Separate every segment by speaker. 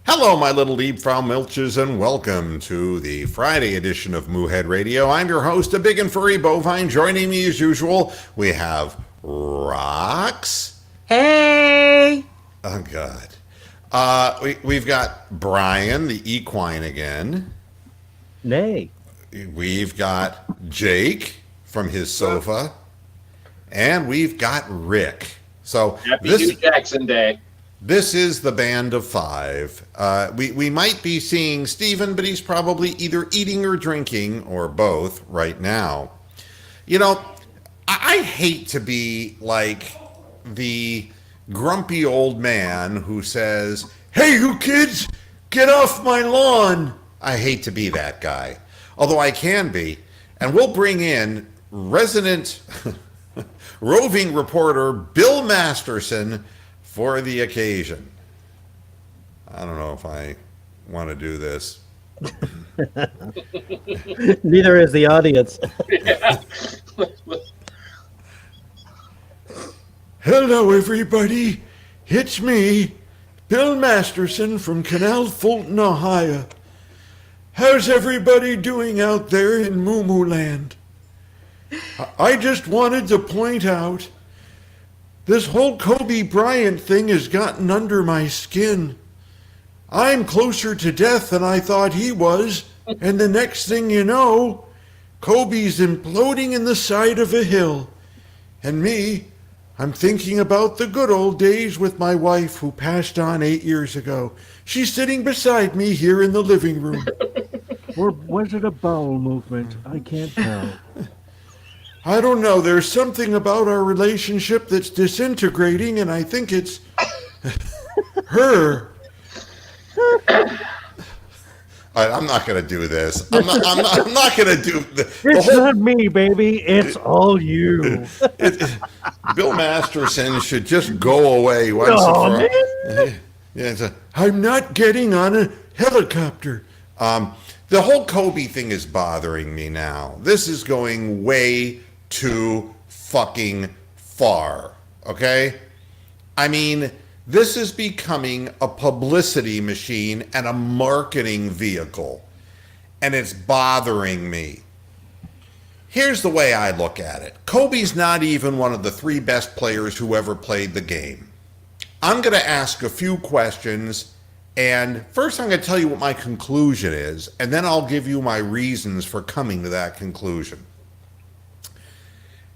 Speaker 1: Hello, my little Liebfrau Milches, and welcome to the Friday edition of Moohead Radio. I'm your host, a big and furry bovine. Joining me as usual, we have Rox.
Speaker 2: Hey!
Speaker 1: Oh, God. We've got Brian, the equine again.
Speaker 2: Nay.
Speaker 1: We've got Jake from his sofa. And we've got Rick. So
Speaker 3: Happy Hugh Jackson Day.
Speaker 1: This is the band of five. We might be seeing Steven, but he's probably either eating or drinking or both right now. You know, I hate to be like the grumpy old man who says, "Hey, you kids, get off my lawn." I hate to be that guy, although I can be. And we'll bring in resident roving reporter Bill Masterson for the occasion. I don't know if I want to do this.
Speaker 2: Neither is the audience.
Speaker 3: Yeah.
Speaker 1: Hello, everybody. It's me, Bill Masterson from Canal Fulton, Ohio. How's everybody doing out there in Moo Moo Land? I just wanted to point out this whole Kobe Bryant thing has gotten under my skin. I'm closer to death than I thought he was, and the next thing you know, Kobe's imploding in the side of a hill. And me, I'm thinking about the good old days with my wife who passed on 8 years ago. She's sitting beside me here in the living room.
Speaker 2: Or was it a bowel movement? I can't tell.
Speaker 1: I don't know. There's something about our relationship that's disintegrating, and I think it's her. I'm not going to do this. I'm not going to do
Speaker 2: It's not me, baby. It's all you.
Speaker 1: Bill Masterson should just go away once and for all. Yeah, I'm not getting on a helicopter. The whole Kobe thing is bothering me now. This is going way too fucking far, okay? I mean, this is becoming a publicity machine and a marketing vehicle, and it's bothering me. Here's the way I look at it. Kobe's not even one of the three best players who ever played the game. I'm going to ask a few questions, and first I'm going to tell you what my conclusion is, and then I'll give you my reasons for coming to that conclusion.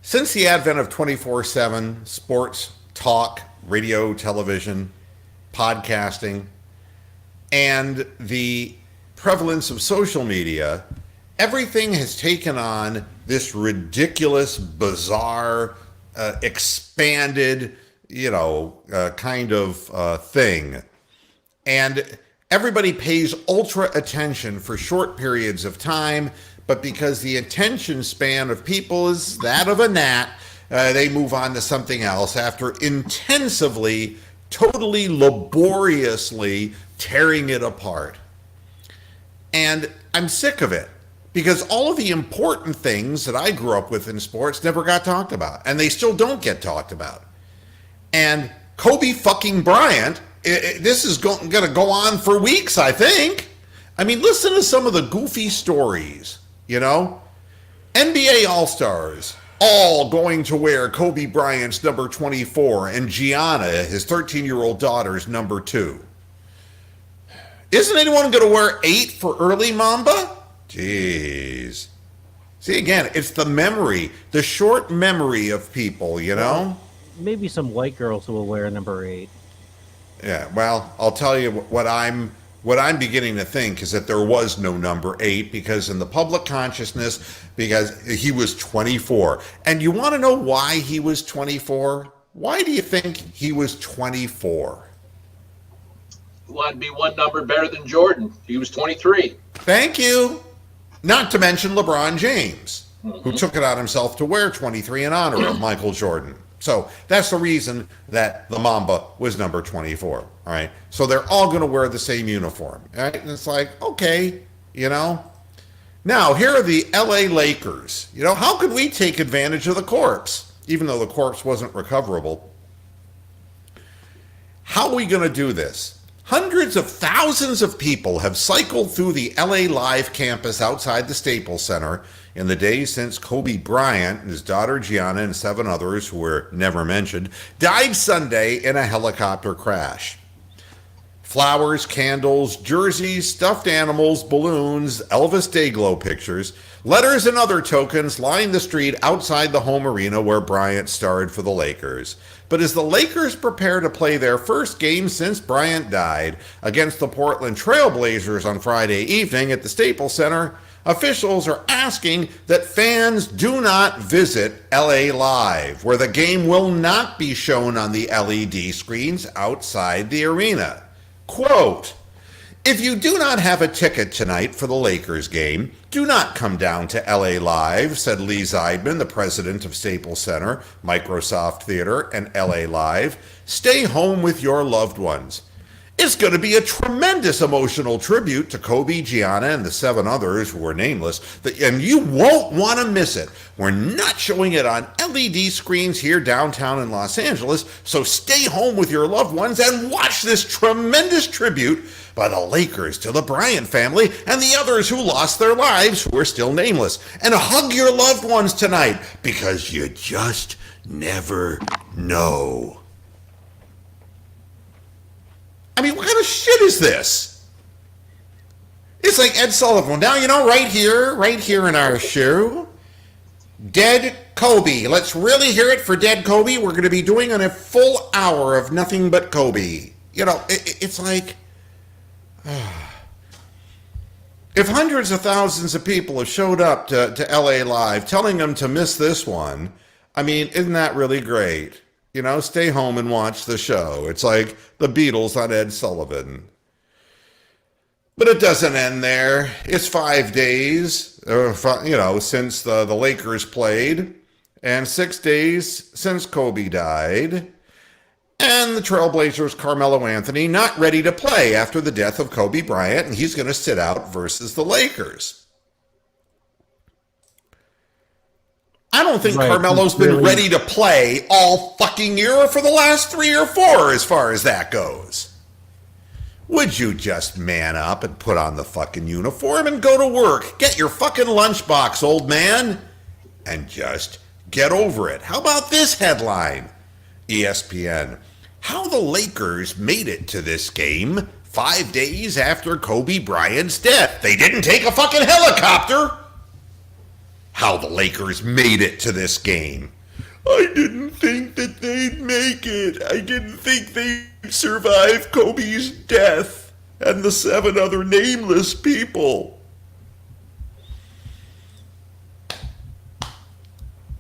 Speaker 1: Since the advent of 24/7 sports, talk, radio, television, podcasting, and the prevalence of social media, everything has taken on this ridiculous, bizarre, expanded, kind of thing. And everybody pays ultra attention for short periods of time, but because the attention span of people is that of a gnat, they move on to something else after intensively, totally laboriously tearing it apart. And I'm sick of it because all of the important things that I grew up with in sports never got talked about, and they still don't get talked about. And Kobe fucking Bryant, this is going to go on for weeks, I think. I mean, listen to some of the goofy stories, NBA All-Stars all going to wear Kobe Bryant's number 24 and Gianna, his 13-year-old daughter's number 2. Isn't anyone going to wear 8 for early Mamba? Jeez. See, again, it's the memory, the short memory of people,
Speaker 2: Maybe some white girls who will wear number 8.
Speaker 1: Yeah, well, I'll tell you what I'm beginning to think is that there was no number 8 because in the public consciousness, because he was 24. And you want to know why he was 24? Why do you think he was 24?
Speaker 3: He wanted to be one number better than Jordan. He was 23.
Speaker 1: Thank you. Not to mention LeBron James, who took it on himself to wear 23 in honor of Michael Jordan. So that's the reason that the Mamba was number 24. All right. So they're all going to wear the same uniform. Right? And it's like, okay, Now, here are the LA Lakers. How could we take advantage of the corpse, even though the corpse wasn't recoverable? How are we going to do this? Hundreds of thousands of people have cycled through the LA Live campus outside the Staples Center in the days since Kobe Bryant and his daughter Gianna and 7 others, who were never mentioned, died Sunday in a helicopter crash. Flowers, candles, jerseys, stuffed animals, balloons, Elvis Dayglow pictures, letters, and other tokens line the street outside the home arena where Bryant starred for the Lakers. But as the Lakers prepare to play their first game since Bryant died against the Portland Trail Blazers on Friday evening at the Staples Center, officials are asking that fans do not visit LA Live, where the game will not be shown on the LED screens outside the arena. Quote, "If you do not have a ticket tonight for the Lakers game, do not come down to LA Live," said Lee Zeidman, the president of Staples Center, Microsoft Theater, and LA Live. "Stay home with your loved ones. It's going to be a tremendous emotional tribute to Kobe, Gianna, and the 7 others who were nameless, and you won't want to miss it. We're not showing it on LED screens here downtown in Los Angeles, so stay home with your loved ones and watch this tremendous tribute by the Lakers to the Bryant family and the others who lost their lives who are still nameless. And hug your loved ones tonight, because you just never know." I mean, what kind of shit is this? It's like Ed Sullivan. Now, right here in our show, Dead Kobe. Let's really hear it for Dead Kobe. We're going to be doing a full hour of nothing but Kobe. It's like, if hundreds of thousands of people have showed up to LA Live telling them to miss this one, I mean, isn't that really great? Stay home and watch the show. It's like the Beatles on Ed Sullivan. But it doesn't end there. It's 5 days, since the Lakers played, and 6 days since Kobe died. And the Trailblazers' Carmelo Anthony not ready to play after the death of Kobe Bryant, and he's going to sit out versus the Lakers. I don't think Carmelo's been ready to play all fucking year for the last 3 or 4 as far as that goes. Would you just man up and put on the fucking uniform and go to work? Get your fucking lunchbox, old man, and just get over it. How about this headline? ESPN. How the Lakers made it to this game 5 days after Kobe Bryant's death. They didn't take a fucking helicopter. How the Lakers made it to this game. I didn't think that they'd make it. I didn't think they'd survive Kobe's death and the 7 other nameless people.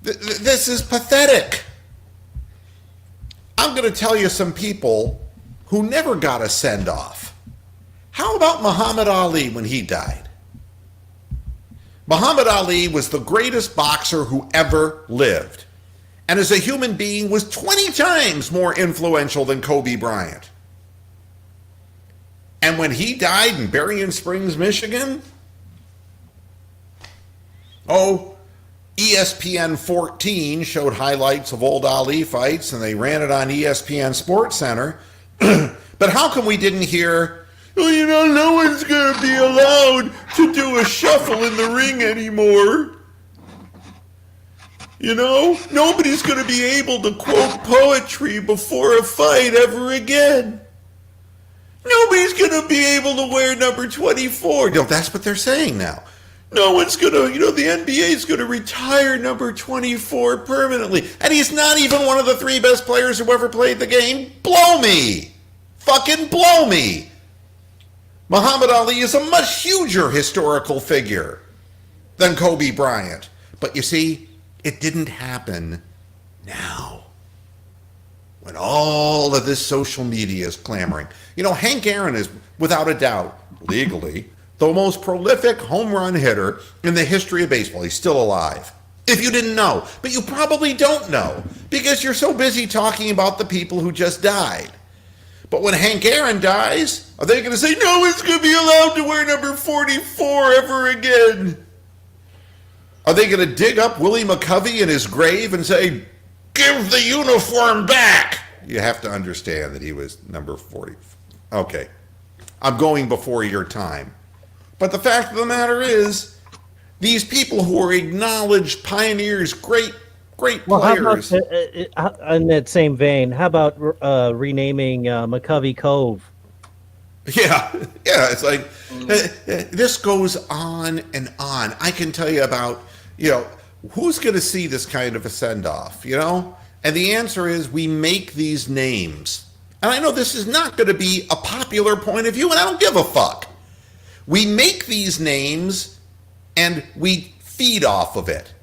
Speaker 1: This is pathetic. I'm going to tell you some people who never got a send-off. How about Muhammad Ali when he died? Muhammad Ali was the greatest boxer who ever lived, and as a human being was 20 times more influential than Kobe Bryant. And when he died in Berrien Springs, Michigan, ESPN 14 showed highlights of old Ali fights, and they ran it on ESPN Sports Center. But how come we didn't hear, no one's going to be allowed to do a shuffle in the ring anymore? Nobody's going to be able to quote poetry before a fight ever again. Nobody's going to be able to wear number 24. No, that's what they're saying now. No one's going to, the NBA's going to retire number 24 permanently. And he's not even one of the 3 best players who ever played the game. Blow me. Fucking blow me. Muhammad Ali is a much huger historical figure than Kobe Bryant. But you see, it didn't happen now, when all of this social media is clamoring. Hank Aaron is, without a doubt, legally, the most prolific home run hitter in the history of baseball. He's still alive. If you didn't know, but you probably don't know, because you're so busy talking about the people who just died. But when Hank Aaron dies, are they going to say, no one's going to be allowed to wear number 44 ever again? Are they going to dig up Willie McCovey in his grave and say, give the uniform back? You have to understand that he was number 40. Okay. I'm going before your time. But the fact of the matter is, these people who are acknowledged pioneers, great
Speaker 2: Well, how about
Speaker 1: players.
Speaker 2: in that same vein? How about renaming McCovey Cove?
Speaker 1: Yeah, yeah. It's like this goes on and on. I can tell you about, who's going to see this kind of a send off, And the answer is we make these names. And I know this is not going to be a popular point of view, and I don't give a fuck. We make these names and we feed off of it.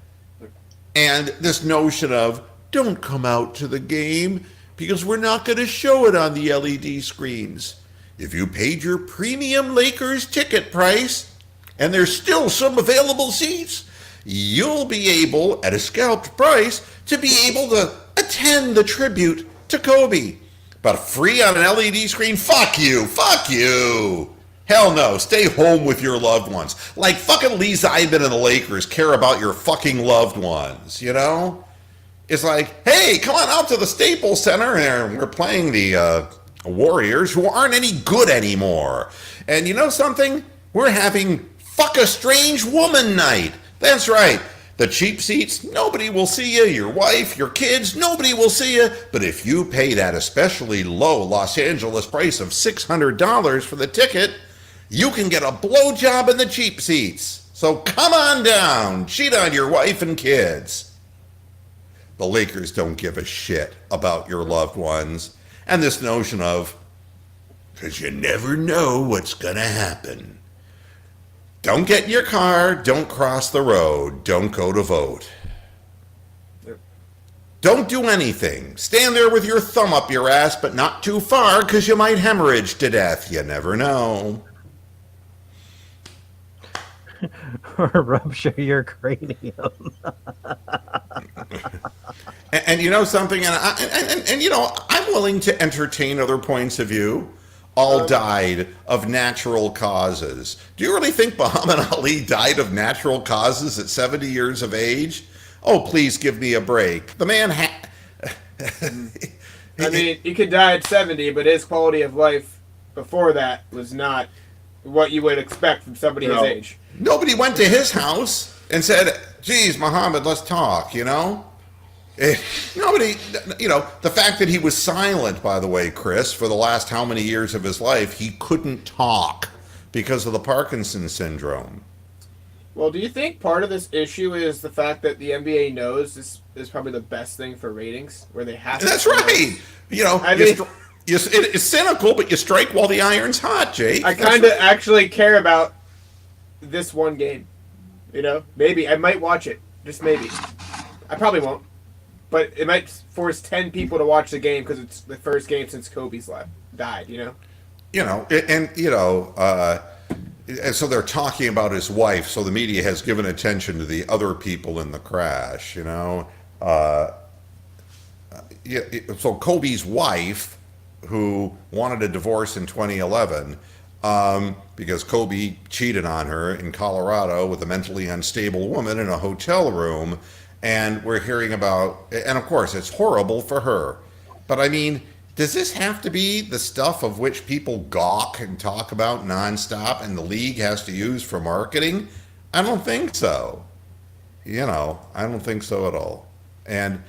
Speaker 1: And this notion of don't come out to the game because we're not going to show it on the LED screens. If you paid your premium Lakers ticket price and there's still some available seats, you'll be able, at a scalped price, to be able to attend the tribute to Kobe. But free on an LED screen? Fuck you. Fuck you. Hell no. Stay home with your loved ones. Like fucking Lee Zeidman and the Lakers care about your fucking loved ones, It's like, hey, come on out to the Staples Center and we're playing the Warriors who aren't any good anymore. And you know something? We're having fuck a strange woman night. That's right. The cheap seats, nobody will see you. Your wife, your kids, nobody will see you. But if you pay that especially low Los Angeles price of $600 for the ticket, you can get a blowjob in the cheap seats. So come on down. Cheat on your wife and kids. The Lakers don't give a shit about your loved ones. And this notion of, because you never know what's going to happen. Don't get in your car. Don't cross the road. Don't go to vote. Don't do anything. Stand there with your thumb up your ass, but not too far, because you might hemorrhage to death. You never know.
Speaker 2: Or rupture your cranium.
Speaker 1: And you know something, I'm willing to entertain other points of view. All died of natural causes. Do you really think Muhammad Ali died of natural causes at 70 years of age? Oh, please give me a break. The man
Speaker 4: I mean, he could die at 70, but his quality of life before that was not what you would expect from somebody his age.
Speaker 1: Nobody went to his house and said, geez, Muhammad, let's talk, Nobody, the fact that he was silent, by the way, Chris, for the last how many years of his life, he couldn't talk because of the Parkinson's syndrome.
Speaker 4: Well, do you think part of this issue is the fact that the NBA knows this is probably the best thing for ratings, where they have to?
Speaker 1: That's right. It's cynical, but you strike while the iron's hot, Jake.
Speaker 4: I kind of actually care about this one game. Maybe I might watch it, just maybe. I probably won't. But it might force 10 people to watch the game because it's the first game since Kobe's died,
Speaker 1: And so they're talking about his wife, so the media has given attention to the other people in the crash, So Kobe's wife, who wanted a divorce in 2011, because Kobe cheated on her in Colorado with a mentally unstable woman in a hotel room. And we're hearing about, and of course, it's horrible for her. But I mean, does this have to be the stuff of which people gawk and talk about nonstop and the league has to use for marketing? I don't think so. I don't think so at all. And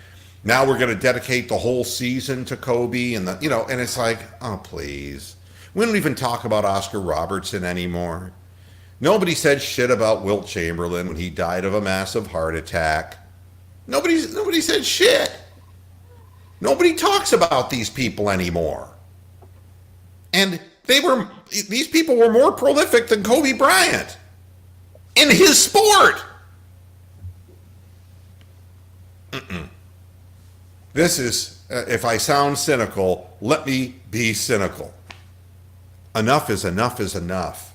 Speaker 1: now we're going to dedicate the whole season to Kobe and and it's like, oh, please. We don't even talk about Oscar Robertson anymore. Nobody said shit about Wilt Chamberlain when he died of a massive heart attack. Nobody said shit. Nobody talks about these people anymore. And these people were more prolific than Kobe Bryant in his sport. This is, if I sound cynical, let me be cynical. Enough is enough is enough.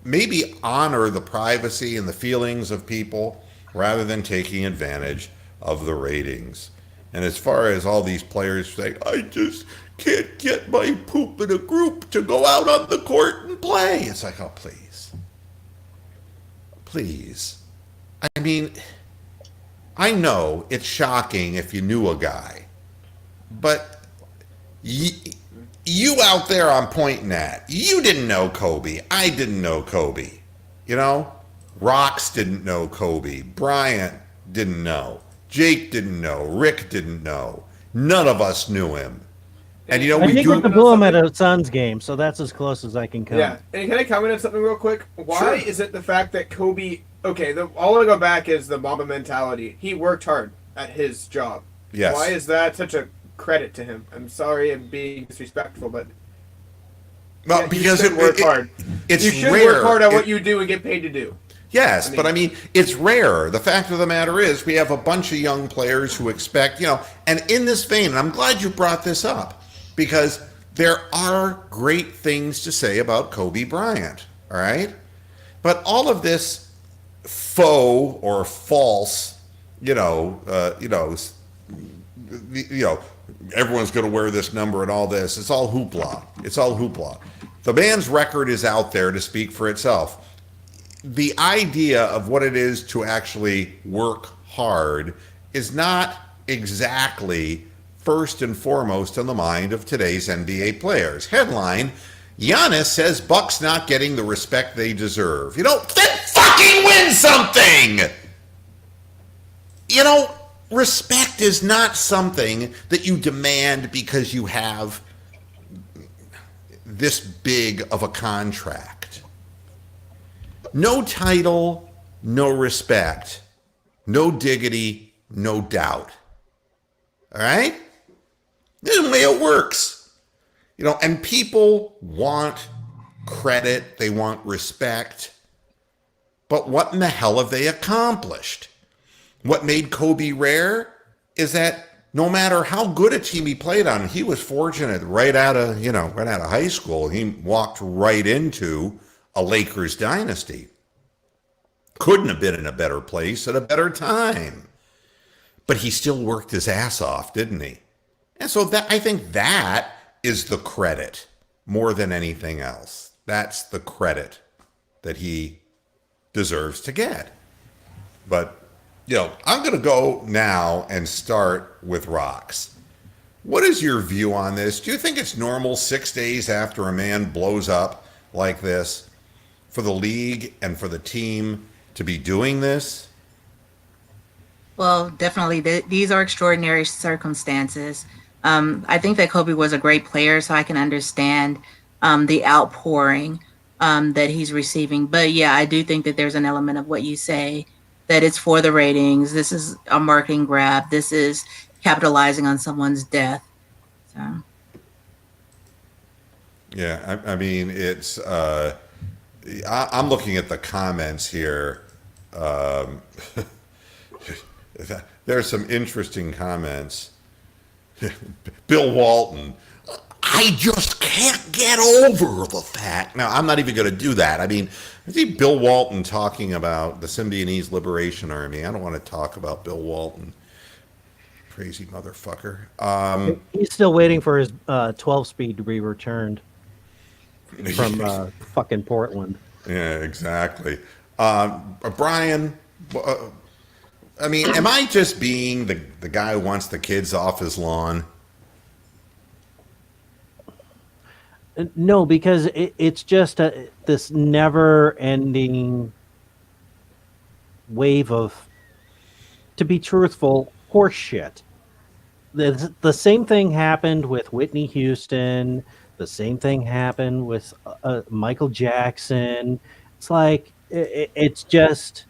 Speaker 1: Maybe honor the privacy and the feelings of people rather than taking advantage of the ratings. And as far as all these players say, I just can't get my poop in a group to go out on the court and play. It's like, oh, please. Please. I mean, I know it's shocking if you knew a guy, but you out there I'm pointing at, you didn't know Kobe. I didn't know Kobe. You know? Rocks didn't know Kobe. Bryant didn't know. Jake didn't know. Rick didn't know. None of us knew him. And you know,
Speaker 2: I
Speaker 1: we
Speaker 2: think
Speaker 1: do.
Speaker 2: we could blew him at a Suns game, so that's as close as I can come.
Speaker 4: Yeah, and can I comment on something real quick? Why
Speaker 1: Sure.
Speaker 4: is it the fact that Kobe? Okay, all I go back is the Mamba mentality. He worked hard at his job.
Speaker 1: Yes.
Speaker 4: Why is that such a credit to him? I'm sorry, I'm being disrespectful, but
Speaker 1: Well,
Speaker 4: yeah,
Speaker 1: because
Speaker 4: you should work hard.
Speaker 1: It's
Speaker 4: You should
Speaker 1: rare.
Speaker 4: work hard at
Speaker 1: It-
Speaker 4: what you do and get paid to do.
Speaker 1: Yes, but I mean, it's rare. The fact of the matter is, we have a bunch of young players who expect, you know, and in this vein, and I'm glad you brought this up, because there are great things to say about Kobe Bryant, all right? But all of this faux or false, everyone's going to wear this number and all this. It's all hoopla. It's all hoopla. The man's record is out there to speak for itself. The idea of what it is to actually work hard is not exactly first and foremost on the mind of today's NBA players. Headline, Giannis says Bucks not getting the respect they deserve. You know, then fucking win something! You know, respect is not something that you demand because you have this big of a contract. No title, no respect. No diggity, no doubt. All right? This is the way it works. You know, and people want credit, they want respect. But what in the hell have they accomplished? What made Kobe rare is that no matter how good a team he played on, he was fortunate right out of high school. He walked right into a Lakers dynasty. Couldn't have been in a better place at a better time. But he still worked his ass off, didn't he? And so I think that is the credit more than anything else. That's the credit that he deserves to get. But, you know, I'm going to go now and start with Rocks. What is your view on this? Do you think it's normal 6 days after a man blows up like this for the league and for the team to be doing this?
Speaker 5: Well, definitely, these are extraordinary circumstances. I think that Kobe was a great player, so I can understand the outpouring that he's receiving. But yeah, I do think that there's an element of what you say, that it's for the ratings. This is a marketing grab. This is capitalizing on someone's death. So.
Speaker 1: Yeah, I mean, it's. I'm looking at the comments here. There's some interesting comments. Bill Walton, I just can't get over the fact. Now, I'm not even going to do that. I mean, I see Bill Walton talking about the Symbionese Liberation Army. I don't want to talk about Bill Walton. Crazy motherfucker.
Speaker 2: He's still waiting for his 12-speed to be returned from fucking Portland.
Speaker 1: Yeah, exactly. Brian, I mean, am I just being the guy who wants the kids off his lawn?
Speaker 2: No, because it's just this never-ending wave of, to be truthful, horse shit. The same thing happened with Whitney Houston. The same thing happened with Michael Jackson. It's like it's just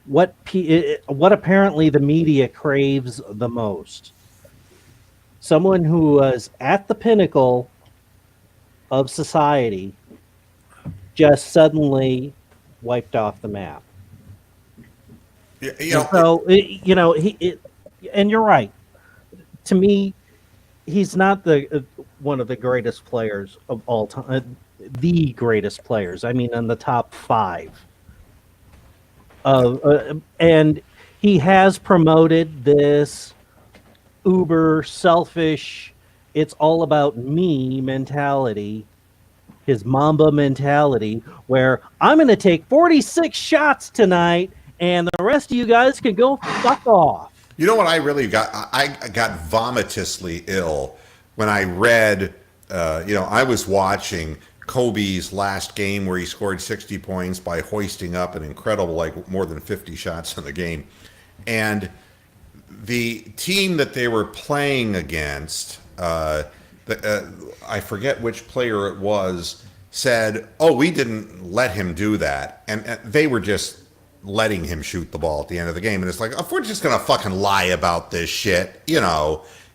Speaker 2: what apparently the media craves the most. Someone who was at the pinnacle of society just suddenly wiped off the map. And you're right. To me, he's not one of the greatest players of all time. The greatest players. I mean, in the top 5. And he has promoted this uber selfish, it's all about me mentality, his Mamba mentality, where I'm going to take 46 shots tonight and the rest of you guys can go fuck off.
Speaker 1: You know what I really got? I got vomitously ill when I read I was watching Kobe's last game where he scored 60 points by hoisting up an incredible, like more than 50 shots in the game. And the team that they were playing against, I forget which player it was, said, "Oh, we didn't let him do that," and they were just letting him shoot the ball at the end of the game. And it's like, if we're just gonna fucking lie about this shit,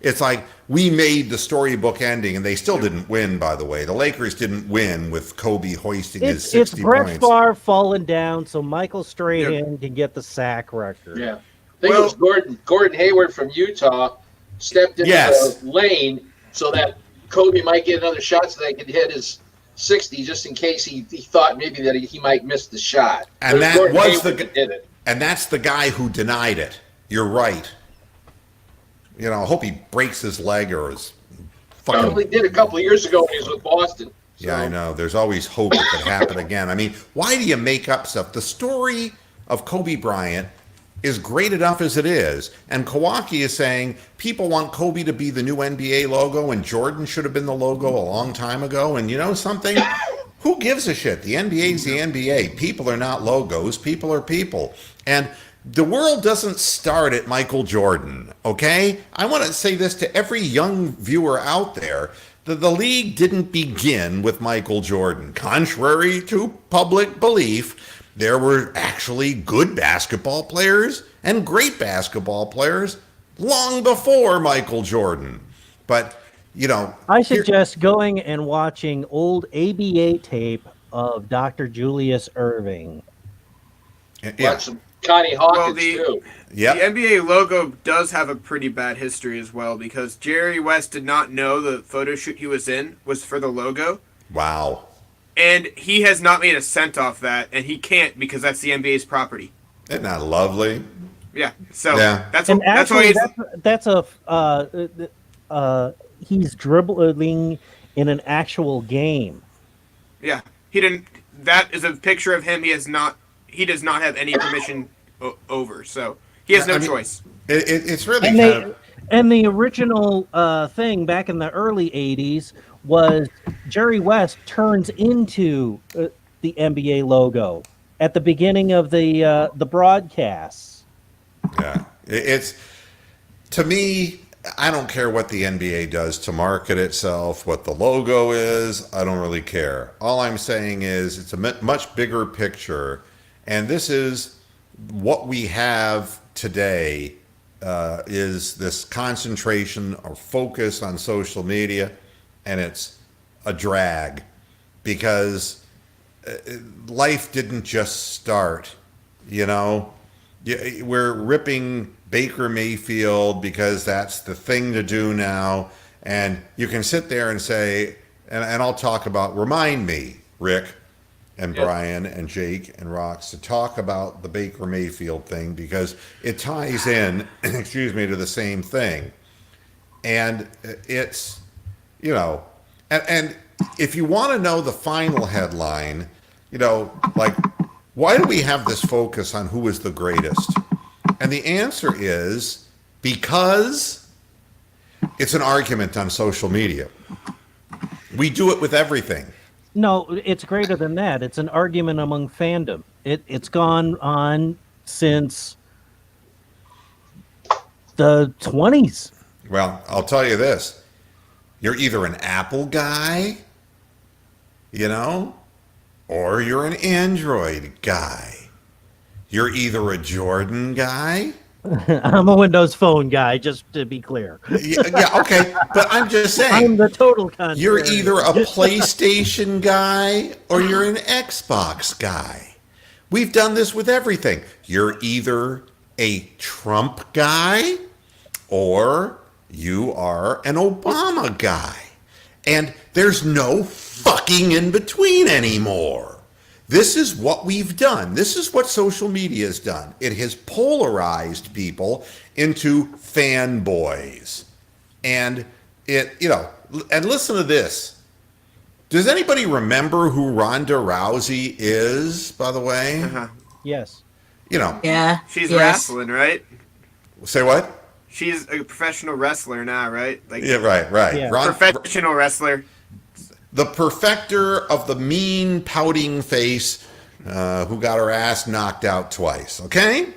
Speaker 1: it's like we made the storybook ending, and they still didn't win. By the way, the Lakers didn't win with Kobe hoisting his
Speaker 2: It's
Speaker 1: 60
Speaker 2: Brett
Speaker 1: points.
Speaker 2: Favre falling down so Michael Strahan can get the sack record.
Speaker 3: Yeah. I think it was Gordon Hayward from Utah stepped into the lane so that Kobe might get another shot so they could hit his 60 just in case he thought maybe that he might miss the shot.
Speaker 1: And that
Speaker 3: Gordon
Speaker 1: was
Speaker 3: Hayward that did it.
Speaker 1: And that's the guy who denied it. You're right. I hope he breaks his leg or his fucking.
Speaker 3: Probably did a couple of years ago when he was with Boston. So.
Speaker 1: Yeah, I know. There's always hope it could happen again. I mean, why do you make up stuff? The story of Kobe Bryant is great enough as it is. And Kawaki is saying people want Kobe to be the new NBA logo and Jordan should have been the logo a long time ago. And you know something? Who gives a shit? The NBA is the NBA. People are not logos. People are people. And the world doesn't start at Michael Jordan, okay? I want to say this to every young viewer out there. The league didn't begin with Michael Jordan. Contrary to public belief, there were actually good basketball players and great basketball players long before Michael Jordan. But,
Speaker 2: I suggest going and watching old ABA tape of Dr. Julius Irving.
Speaker 3: Watch some Connie Hawkins, too.
Speaker 1: Yep.
Speaker 4: The NBA logo does have a pretty bad history as well because Jerry West did not know the photo shoot he was in was for the logo.
Speaker 1: Wow.
Speaker 4: And he has not made a cent off that, and he can't because that's the NBA's property.
Speaker 1: Isn't that lovely?
Speaker 4: Yeah, so
Speaker 1: Yeah.
Speaker 4: that's
Speaker 2: And
Speaker 4: that's why
Speaker 2: actually, he's dribbling in an actual game.
Speaker 4: yeah, he didn't. That is a picture of him. He does not have any permission over, so he has no choice.
Speaker 1: It's really
Speaker 2: And the original thing back in the early '80s was Jerry West turns into the NBA logo at the beginning of the broadcasts.
Speaker 1: Yeah, it's to me. I don't care what the NBA does to market itself, what the logo is. I don't really care. All I'm saying is it's a much bigger picture, and this is what we have today. Is this concentration or focus on social media, and it's a drag because life didn't just start. We're ripping Baker Mayfield because that's the thing to do now. And you can sit there and say, and I'll talk about, remind me, Rick and Brian and Jake and Rox, to talk about the Baker Mayfield thing because it ties in, to the same thing. And it's, and if you want to know the final headline, why do we have this focus on who is the greatest? And the answer is because it's an argument on social media. We do it with everything.
Speaker 2: No, it's greater than that. It's an argument among fandom. It's gone on since the 20s.
Speaker 1: Well, I'll tell you this. You're either an Apple guy, or you're an Android guy. You're either a Jordan guy.
Speaker 2: I'm a Windows Phone guy, just to be clear.
Speaker 1: Yeah, okay. But I'm just saying.
Speaker 2: I'm the total contrary.
Speaker 1: You're either a PlayStation guy or you're an Xbox guy. We've done this with everything. You're either a Trump guy or you are an Obama guy. And there's no fucking in between anymore. This is what we've done. This is what social media has done. It has polarized people into fanboys. And and listen to this. Does anybody remember who Ronda Rousey is, by the way?
Speaker 4: Uh-huh.
Speaker 2: Yes.
Speaker 5: Yeah.
Speaker 4: She's
Speaker 5: yes.
Speaker 4: wrestling, right?
Speaker 1: Say what?
Speaker 4: She's a professional wrestler now, right?
Speaker 1: Yeah, right.
Speaker 2: Yeah.
Speaker 4: Professional wrestler.
Speaker 1: the perfecter of the mean, pouting face who got her ass knocked out twice, okay?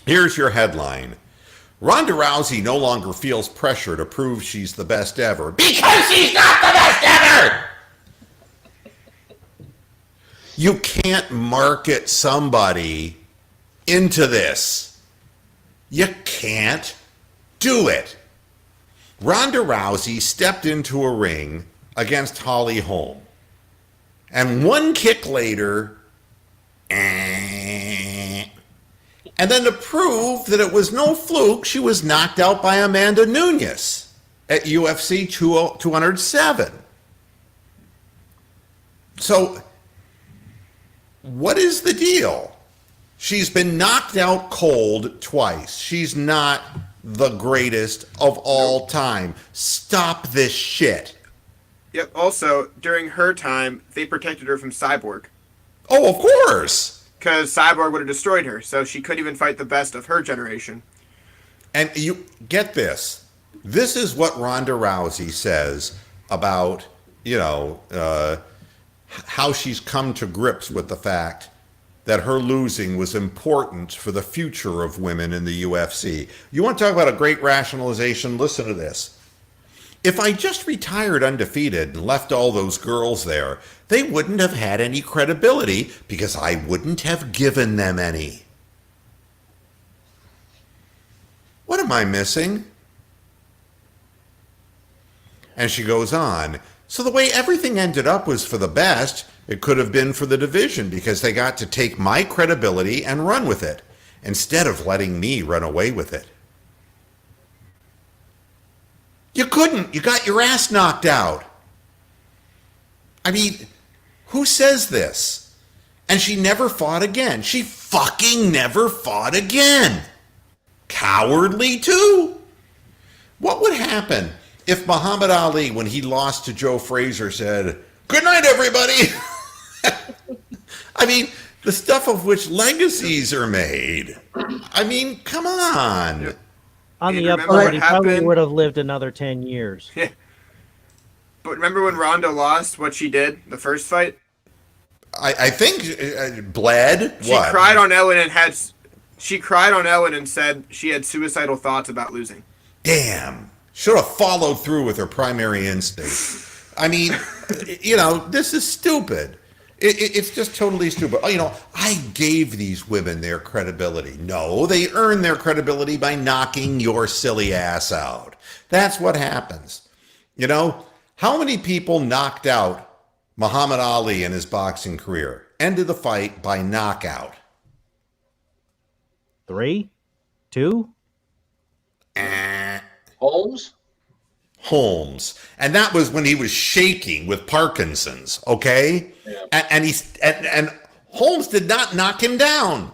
Speaker 1: Here's your headline. Ronda Rousey no longer feels pressure to prove she's the best ever because she's not the best ever! You can't market somebody into this. You can't do it. Ronda Rousey stepped into a ring against Holly Holm. And one kick later, and then to prove that it was no fluke, she was knocked out by Amanda Nunes at UFC 207. So, what is the deal? She's been knocked out cold twice. She's not the greatest of all time. Stop this shit.
Speaker 4: Yep. Also, during her time, they protected her from Cyborg.
Speaker 1: Oh, of course.
Speaker 4: Because Cyborg would have destroyed her, so she couldn't even fight the best of her generation.
Speaker 1: And you get this. This is what Ronda Rousey says about, how she's come to grips with the fact that her losing was important for the future of women in the UFC. You want to talk about a great rationalization? Listen to this. If I just retired undefeated and left all those girls there, they wouldn't have had any credibility because I wouldn't have given them any. What am I missing? And she goes on. So the way everything ended up was for the best. It could have been for the division because they got to take my credibility and run with it instead of letting me run away with it. You couldn't. You got your ass knocked out. I mean, who says this? And she never fought again. She fucking never fought again. Cowardly too. What would happen if Muhammad Ali, when he lost to Joe Frazier, said, "Good night, everybody"? I mean, the stuff of which legacies are made. I mean, come on.
Speaker 2: On
Speaker 4: And
Speaker 2: the
Speaker 4: remember
Speaker 2: upside,
Speaker 4: what
Speaker 2: he probably
Speaker 4: happened?
Speaker 2: would have lived another 10 years.
Speaker 4: But remember when Ronda lost, what she did, the first fight?
Speaker 1: I think bled.
Speaker 4: She
Speaker 1: What?
Speaker 4: cried on Ellen and said she had suicidal thoughts about losing.
Speaker 1: Damn. Should have followed through with her primary instinct. I mean, this is stupid. It's just totally stupid. I gave these women their credibility. No, they earned their credibility by knocking your silly ass out. That's what happens. How many people knocked out Muhammad Ali in his boxing career? Ended the fight by knockout.
Speaker 2: 3, 2.
Speaker 3: Holmes?
Speaker 1: Holmes. And that was when he was shaking with Parkinson's, okay?
Speaker 3: Yeah.
Speaker 1: And Holmes did not knock him down.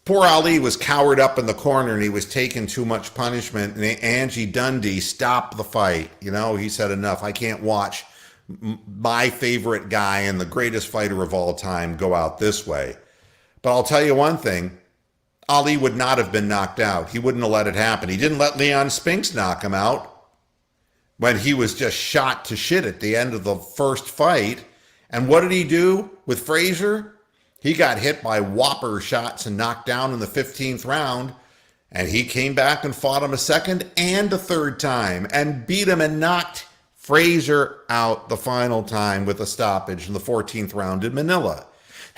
Speaker 1: Poor Ali was cowered up in the corner and he was taking too much punishment. And Angie Dundee stopped the fight. He said, enough. I can't watch my favorite guy and the greatest fighter of all time go out this way. But I'll tell you one thing. Ali would not have been knocked out. He wouldn't have let it happen. He didn't let Leon Spinks knock him out when he was just shot to shit at the end of the first fight. And what did he do with Frazier? He got hit by whopper shots and knocked down in the 15th round. And he came back and fought him a second and a third time and beat him and knocked Frazier out the final time with a stoppage in the 14th round in Manila.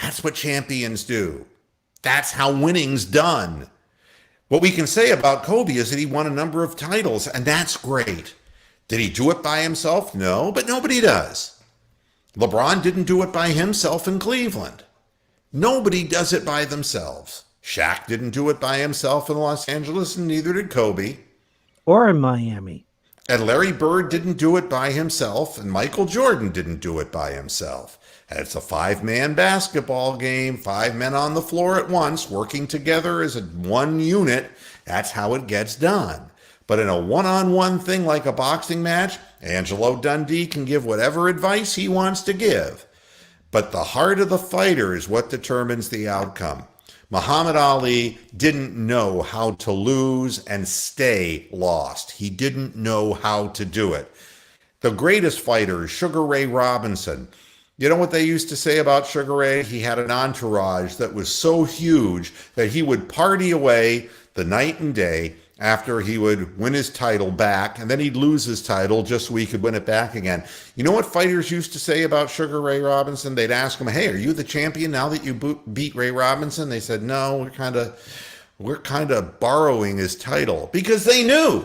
Speaker 1: That's what champions do. That's how winning's done. What we can say about Kobe is that he won a number of titles, and that's great. Did he do it by himself? No, but nobody does. LeBron didn't do it by himself in Cleveland. Nobody does it by themselves. Shaq didn't do it by himself in Los Angeles, and neither did Kobe.
Speaker 2: Or in Miami.
Speaker 1: And Larry Bird didn't do it by himself, and Michael Jordan didn't do it by himself. And it's a 5-man basketball game, 5 men on the floor at once, working together as one unit. That's how it gets done. But in a one-on-one thing like a boxing match, Angelo Dundee can give whatever advice he wants to give. But the heart of the fighter is what determines the outcome. Muhammad Ali didn't know how to lose and stay lost. He didn't know how to do it. The greatest fighters, Sugar Ray Robinson. You know what they used to say about Sugar Ray? He had an entourage that was so huge that he would party away the night and day after he would win his title back, and then he'd lose his title just so he could win it back again. You know what fighters used to say about Sugar Ray Robinson? They'd ask him, "Hey, are you the champion now that you beat Ray Robinson?" They said, "No, we're kind of borrowing his title," because they knew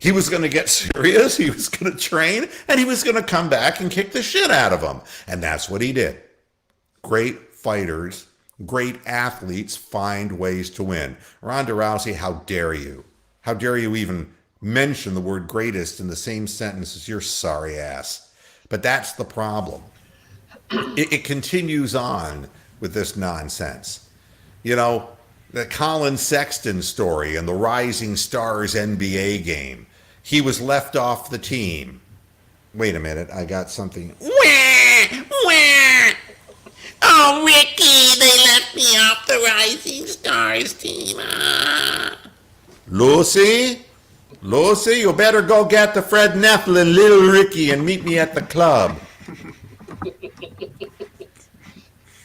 Speaker 1: he was going to get serious, he was going to train, and he was going to come back and kick the shit out of him. And that's what he did. Great fighters, great athletes find ways to win. Ronda Rousey, how dare you? How dare you even mention the word greatest in the same sentence as your sorry ass? But that's the problem. It continues on with this nonsense. You know, the Colin Sexton story and the Rising Stars NBA game. He was left off the team. Wait a minute, I got something.
Speaker 6: Wah, wah. Oh, Ricky, they left me off the Rising Stars team. Ah.
Speaker 1: Lucy, you better go get the Fred Nephilim, Little Ricky, and meet me at the club.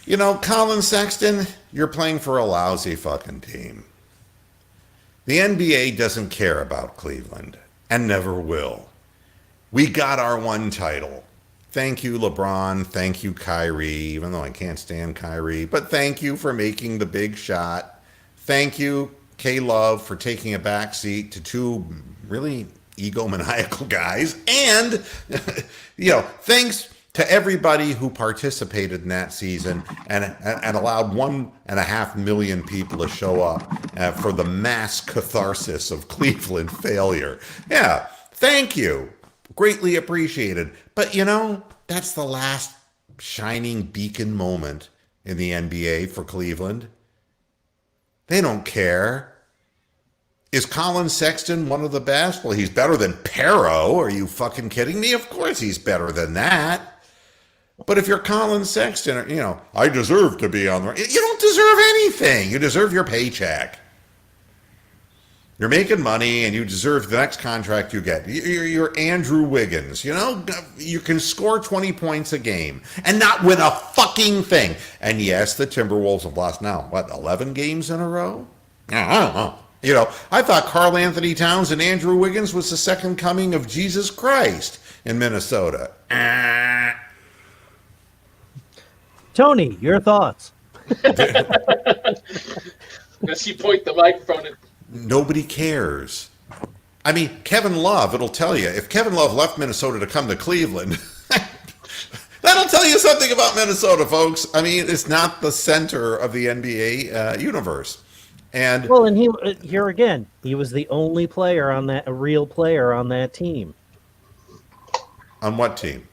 Speaker 1: You know, Colin Sexton, you're playing for a lousy fucking team. The NBA doesn't care about Cleveland, and never will. We got our one title. Thank you, LeBron. Thank you, Kyrie, even though I can't stand Kyrie. But thank you for making the big shot. Thank you, K-Love, for taking a backseat to two really egomaniacal guys. And, you know, thanks to everybody who participated in that season and allowed 1.5 million people to show up for the mass catharsis of Cleveland failure. Yeah, thank you. Greatly appreciated. But, you know, that's the last shining beacon moment in the NBA for Cleveland. They don't care. Is Colin Sexton one of the best? Well, he's better than Perro. Are you fucking kidding me? Of course he's better than that. But if you're Colin Sexton, you know, I deserve to be on the... You don't deserve anything. You deserve your paycheck. You're making money and you deserve the next contract you get. You're Andrew Wiggins, you know? You can score 20 points a game and not win a fucking thing. And yes, the Timberwolves have lost now, 11 games in a row? I don't know. You know, I thought Karl Anthony Towns and Andrew Wiggins was the second coming of Jesus Christ in Minnesota.
Speaker 2: Tony, your thoughts?
Speaker 3: Unless you point the microphone at...
Speaker 1: Nobody cares. I mean, Kevin Love, it'll tell you. If Kevin Love left Minnesota to come to Cleveland, that'll tell you something about Minnesota, folks. I mean, it's not the center of the NBA universe. And
Speaker 2: well, and here again, he was the only player on that, a real player on that team.
Speaker 1: On what team?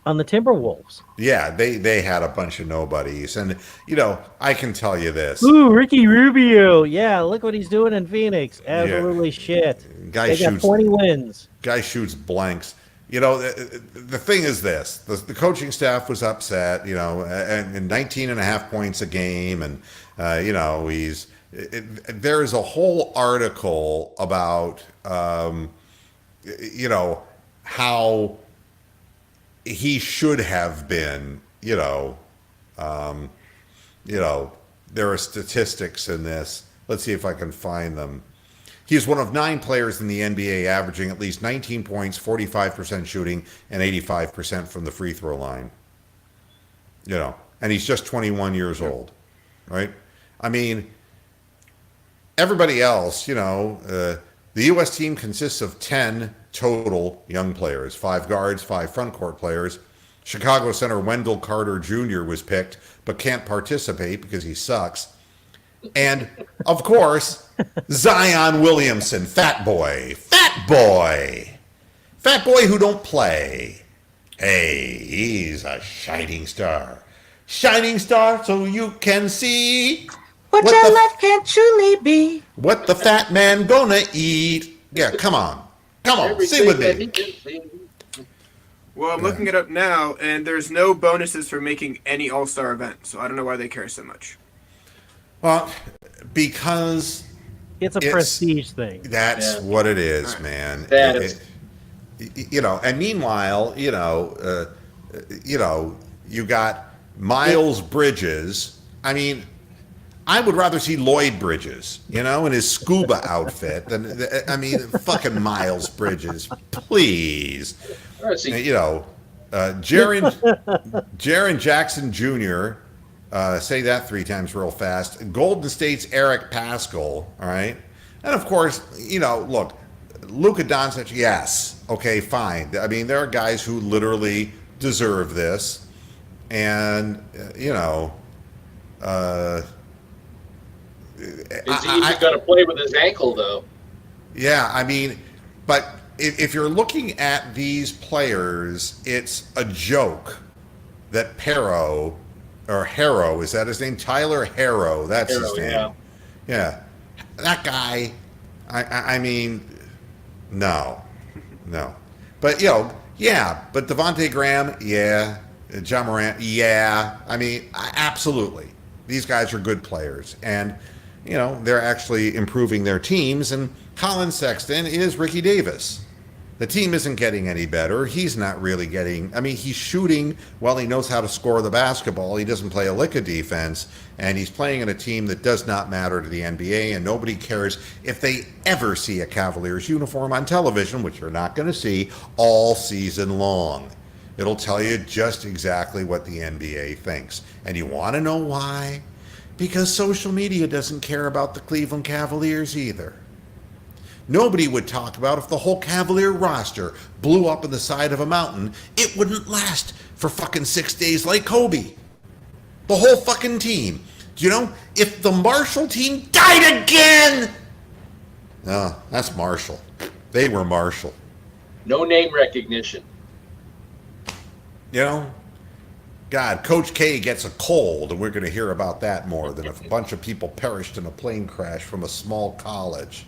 Speaker 2: On the Timberwolves.
Speaker 1: Yeah, they had a bunch of nobodies. And, you know, I can tell you this.
Speaker 2: Ooh, Ricky Rubio. Yeah, look what he's doing in Phoenix. Absolutely shit. They got 20 wins.
Speaker 1: Guy shoots blanks. You know, the thing is this. The coaching staff was upset, you know, and 19 and a half points a game. And, you know, there is a whole article about, you know, how he should have been, you know, there are statistics in this. Let's see if I can find them. He is one of 9 players in the NBA averaging at least 19 points, 45% shooting, and 85% from the free throw line. You know, and he's just 21 years old, right? I mean, everybody else, you know, the U.S. team consists of 10 total young players, 5 guards, 5 front court players. Chicago center Wendell Carter Jr. was picked, but can't participate because he sucks. And, of course, Zion Williamson, fat boy who don't play. Hey, he's a shining star. Shining star so you can see
Speaker 5: What your life can truly be.
Speaker 1: what the fat man gonna eat. Yeah, come on, sing with me.
Speaker 4: Well, I'm looking it up now, and there's no bonuses for making any All-Star event, so I don't know why they care so much.
Speaker 1: Well, because
Speaker 2: It's a prestige thing.
Speaker 1: That's what it is, man.
Speaker 3: That is.
Speaker 1: and meanwhile, you got Miles Bridges. I mean, I would rather see Lloyd Bridges, in his scuba outfit than, fucking Miles Bridges, please.
Speaker 3: All right, see,
Speaker 1: Jaron Jackson Jr., say that 3 times real fast. Golden State's Eric Paschall, all right? And of course, look, Luka Doncic, yes, okay, fine. I mean, there are guys who literally deserve this. And,
Speaker 3: is he even going to play with his ankle, though?
Speaker 1: yeah, I mean, but if you're looking at these players, it's a joke that Harrow, is that his name? Tyler Harrow, that's his name.
Speaker 3: Yeah.
Speaker 1: Yeah. That guy, I mean, no. But, but Devontae Graham, yeah. John Morant, yeah. I mean, absolutely. These guys are good players. And, they're actually improving their teams. And Colin Sexton is Ricky Davis. The team isn't getting any better. He's not really getting, he's shooting while he knows how to score the basketball. He doesn't play a lick of defense. And he's playing in a team that does not matter to the NBA. And nobody cares if they ever see a Cavaliers uniform on television, which you're not going to see all season long. It'll tell you just exactly what the NBA thinks. And you want to know why? Because social media doesn't care about the Cleveland Cavaliers either. Nobody would talk about if the whole Cavalier roster blew up in the side of a mountain. It wouldn't last for fucking 6 days like Kobe. The whole fucking team. If the Marshall team died again! No, that's Marshall. They were Marshall.
Speaker 3: No name recognition.
Speaker 1: God, Coach K gets a cold, and we're going to hear about that more than if a bunch of people perished in a plane crash from a small college.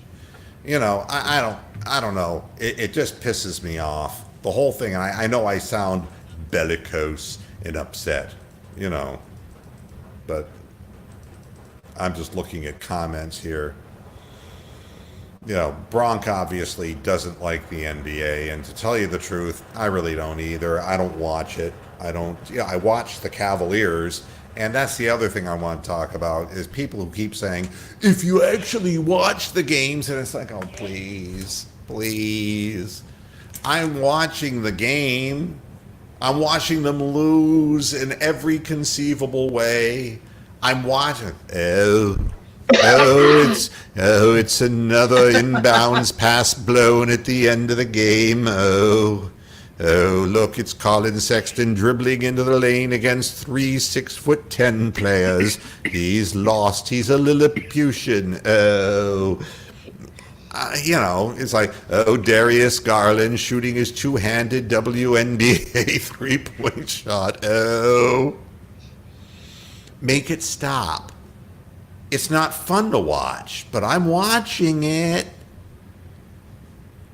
Speaker 1: I don't know. It just pisses me off. The whole thing, and I know I sound bellicose and upset, but I'm just looking at comments here. Bronk obviously doesn't like the NBA, and to tell you the truth, I really don't either. I don't watch it. I watch the Cavaliers, and that's the other thing I want to talk about is people who keep saying, if you actually watch the games, and it's like, oh, please. I'm watching the game. I'm watching them lose in every conceivable way. I'm watching. It's another inbounds pass blown at the end of the game. Oh, look, it's Colin Sexton dribbling into the lane against 3 6'10" players. He's lost. He's a Lilliputian. It's like, Darius Garland shooting his two-handed WNBA three-point shot. Make it stop. It's not fun to watch, but I'm watching it.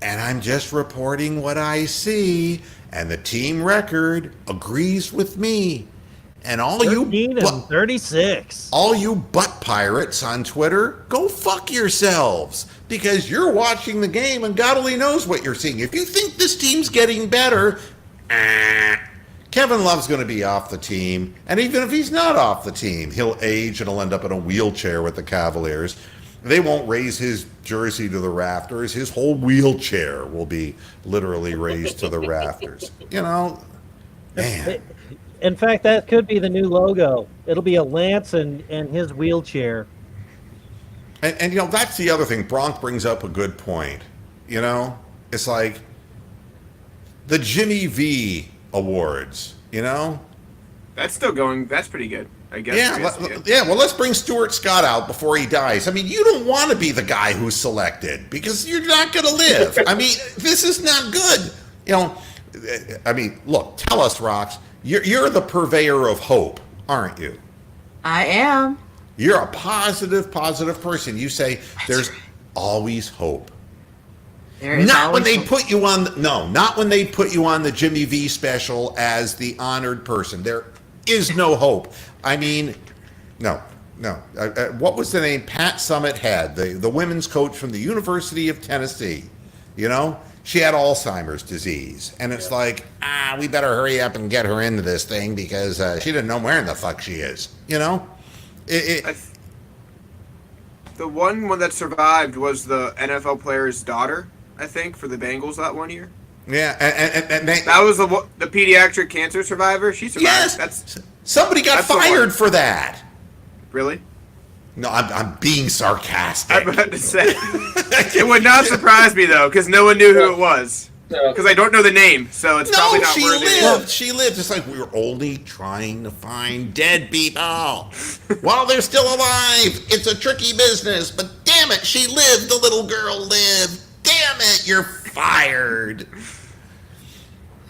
Speaker 1: And I'm just reporting what I see, and the team record agrees with me. And all
Speaker 2: 36.
Speaker 1: All you butt pirates on Twitter, go fuck yourselves, because you're watching the game and God only knows what you're seeing. If you think this team's getting better, Kevin Love's going to be off the team, and even if he's not off the team, he'll age and he'll end up in a wheelchair with the Cavaliers. They won't raise his jersey to the rafters. His whole wheelchair will be literally raised to the rafters. Man.
Speaker 2: In fact, that could be the new logo. It'll be a Lance and his wheelchair.
Speaker 1: And that's the other thing. Bronk brings up a good point. It's like the Jimmy V Awards,
Speaker 4: That's still going. That's pretty good, I guess.
Speaker 1: Well, let's bring Stuart Scott out before he dies. You don't want to be the guy who's selected because you're not going to live. This is not good. Look, tell us, Rox. You're the purveyor of hope, aren't you?
Speaker 5: I am.
Speaker 1: You're a positive person. You say there's always hope. Not when they put you on the Jimmy V special as the honored person. There is no hope. No. What was the name Pat Summitt had? The women's coach from the University of Tennessee. she had Alzheimer's disease, and it's like, we better hurry up and get her into this thing because she didn't know where in the fuck she is. You know,
Speaker 4: The one that survived was the NFL player's daughter, I think, for the Bengals that one year.
Speaker 1: yeah, and
Speaker 4: That was the pediatric cancer survivor. She survived.
Speaker 1: yes,
Speaker 4: That's
Speaker 1: somebody got
Speaker 4: that's the one.
Speaker 1: fired for that.
Speaker 4: really.
Speaker 1: No, I'm being sarcastic.
Speaker 4: I'm about to say. It would not surprise me though, because no one knew who it was.
Speaker 3: No.
Speaker 4: Because I don't know the name, so it's probably
Speaker 1: No,
Speaker 4: not
Speaker 1: she
Speaker 4: worth it.
Speaker 1: lived. She lived. It's like we were only trying to find dead people while they're still alive. It's a tricky business, but damn it, she lived. The little girl lived. Damn it, you're fired.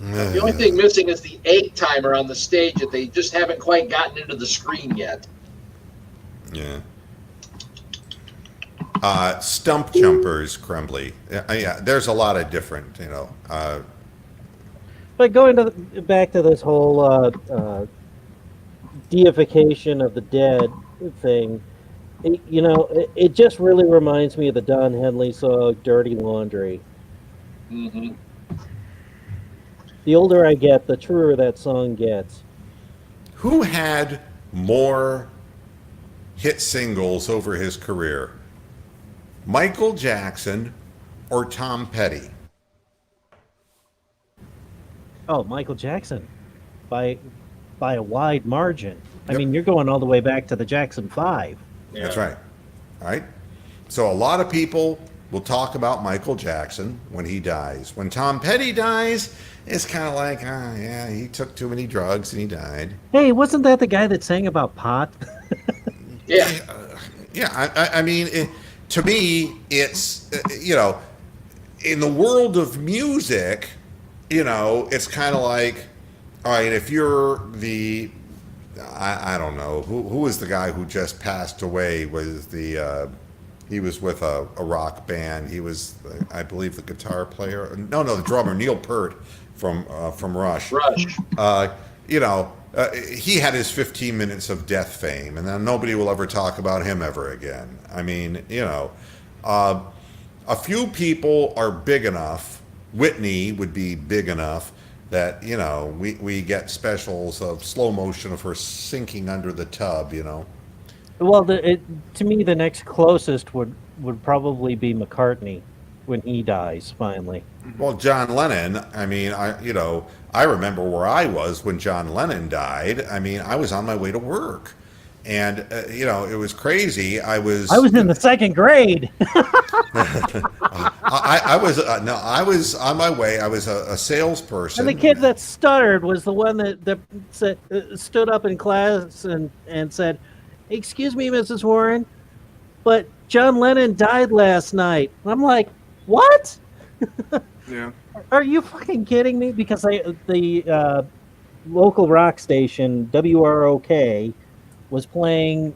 Speaker 3: The only thing missing is the 8 timer on the stage that they just haven't quite gotten into the screen yet.
Speaker 1: Yeah. Stump jumpers, Crumbly. Yeah, there's a lot of different,
Speaker 2: But going back to this whole deification of the dead thing, it just really reminds me of the Don Henley song "Dirty Laundry."
Speaker 3: Mm-hmm.
Speaker 2: The older I get, the truer that song gets.
Speaker 1: Who had more hit singles over his career? Michael Jackson or Tom Petty?
Speaker 2: Oh, Michael Jackson, by a wide margin. I mean, you're going all the way back to the Jackson 5.
Speaker 3: Yeah.
Speaker 1: That's right. All right. So a lot of people will talk about Michael Jackson when he dies. When Tom Petty dies, it's kind of like, yeah, he took too many drugs and he died.
Speaker 2: Hey, wasn't that the guy that sang about pot?
Speaker 3: Yeah.
Speaker 1: Yeah, I mean, to me, it's, in the world of music, it's kind of like, all right, if you're the, I don't know, who was the guy who just passed away? Was he was with a rock band. He was, I believe, the guitar player. No, the drummer, Neil Peart from Rush.
Speaker 3: Rush.
Speaker 1: He had his 15 minutes of death fame, and then nobody will ever talk about him ever again. I mean, a few people are big enough. Whitney would be big enough that, we get specials of slow motion of her sinking under the tub,
Speaker 2: Well, to me, the next closest would probably be McCartney when he dies finally.
Speaker 1: Well, John Lennon, I mean, I remember where I was when John Lennon died. I mean, I was on my way to work. And, it was crazy. I was
Speaker 2: in the second grade.
Speaker 1: I was on my way. I was a salesperson.
Speaker 2: And the kid that stuttered was the one that stood up in class and said, "Excuse me, Mrs. Warren, but John Lennon died last night." And I'm like, "What?
Speaker 4: Yeah.
Speaker 2: Are you fucking kidding me?" Because the local rock station, WROK, was playing,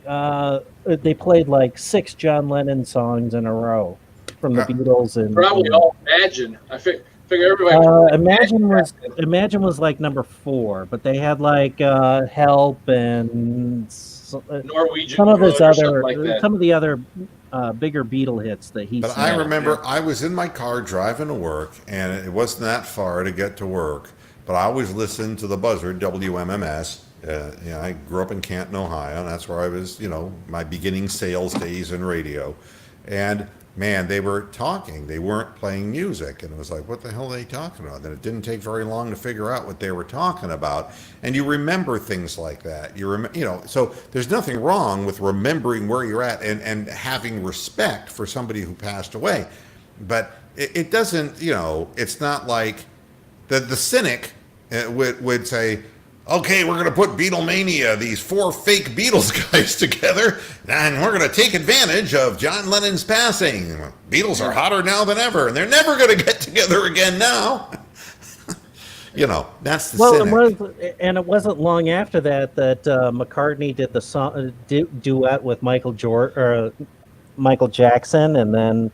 Speaker 2: they played like 6 John Lennon songs in a row from the Beatles. And
Speaker 3: Probably all Imagine. I figure everybody.
Speaker 2: Imagine was like number 4, but they had like Help and
Speaker 3: Norwegian
Speaker 2: some of his
Speaker 3: Wood or something
Speaker 2: other,
Speaker 3: like that.
Speaker 2: some of the other bigger Beatle hits that he
Speaker 1: But
Speaker 2: sang.
Speaker 1: I remember I was in my car driving to work, and it wasn't that far to get to work. But I always listened to the buzzer, WMMS. I grew up in Canton, Ohio, and that's where I was, my beginning sales days in radio. And man, they were talking. They weren't playing music. And it was like, what the hell are they talking about? And it didn't take very long to figure out what they were talking about. And you remember things like that. So there's nothing wrong with remembering where you're at and having respect for somebody who passed away. But it doesn't, it's not like the cynic would say, okay, we're going to put Beatlemania, these 4 fake Beatles guys together, and we're going to take advantage of John Lennon's passing. Beatles are hotter now than ever, and they're never going to get together again now. That's the cynic.
Speaker 2: And it wasn't long after that McCartney did the song duet with Michael Jackson, and then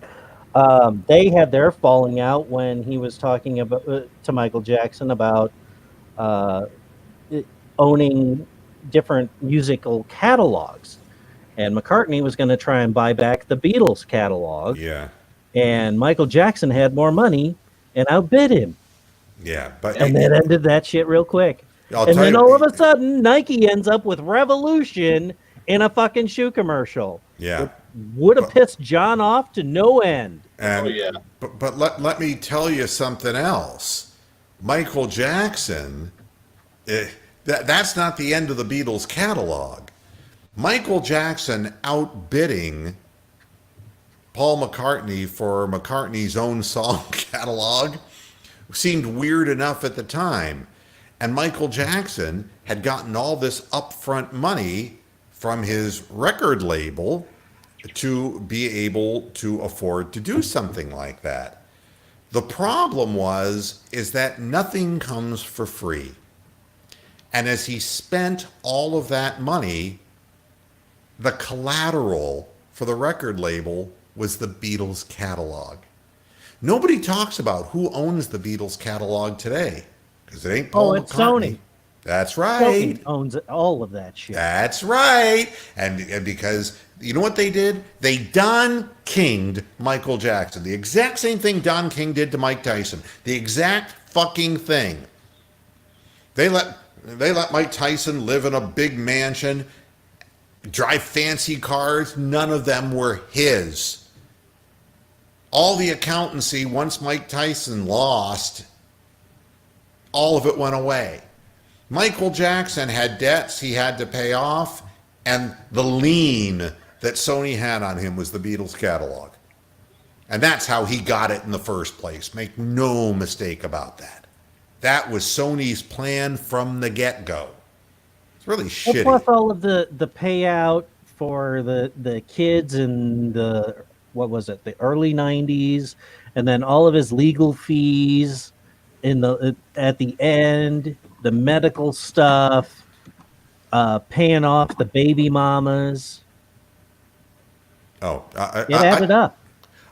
Speaker 2: they had their falling out when he was talking about to Michael Jackson about owning different musical catalogs, and McCartney was going to try and buy back the Beatles catalog.
Speaker 1: Yeah.
Speaker 2: And Michael Jackson had more money and outbid him.
Speaker 1: Yeah, but
Speaker 2: And then ended that shit real quick.
Speaker 1: I'll
Speaker 2: And
Speaker 1: tell
Speaker 2: then
Speaker 1: you-
Speaker 2: all of a sudden, Nike ends up with Revolution in a fucking shoe commercial.
Speaker 1: yeah.
Speaker 2: Would have pissed John off to no end.
Speaker 1: And,
Speaker 3: Oh, yeah.
Speaker 1: But let me tell you something else. Michael Jackson, that's not the end of the Beatles catalog. Michael Jackson outbidding Paul McCartney for McCartney's own song catalog seemed weird enough at the time. And Michael Jackson had gotten all this upfront money from his record label to be able to afford to do something like that. The problem is that nothing comes for free. And as he spent all of that money, the collateral for the record label was the Beatles catalog. Nobody talks about who owns the Beatles catalog today, because it ain't Paul
Speaker 2: it's
Speaker 1: McCartney.
Speaker 2: Sony.
Speaker 1: That's right.
Speaker 2: Sony owns all of that shit.
Speaker 1: That's right. And because you know what they did? They Don King'd Michael Jackson. The exact same thing Don King did to Mike Tyson. The exact fucking thing. They let Mike Tyson live in a big mansion, drive fancy cars. None of them were his. All the accountancy, once Mike Tyson lost, all of it went away. Michael Jackson had debts he had to pay off, and the lien that Sony had on him was the Beatles catalog. And that's how he got it in the first place. Make no mistake about that. That was Sony's plan from the get-go. It's really
Speaker 2: Well,
Speaker 1: shitty.
Speaker 2: plus all of the payout for the kids in the, what was it, the early 90s, and then all of his legal fees in the at the end, the medical stuff, paying off the baby mamas.
Speaker 1: Oh,
Speaker 2: It added up.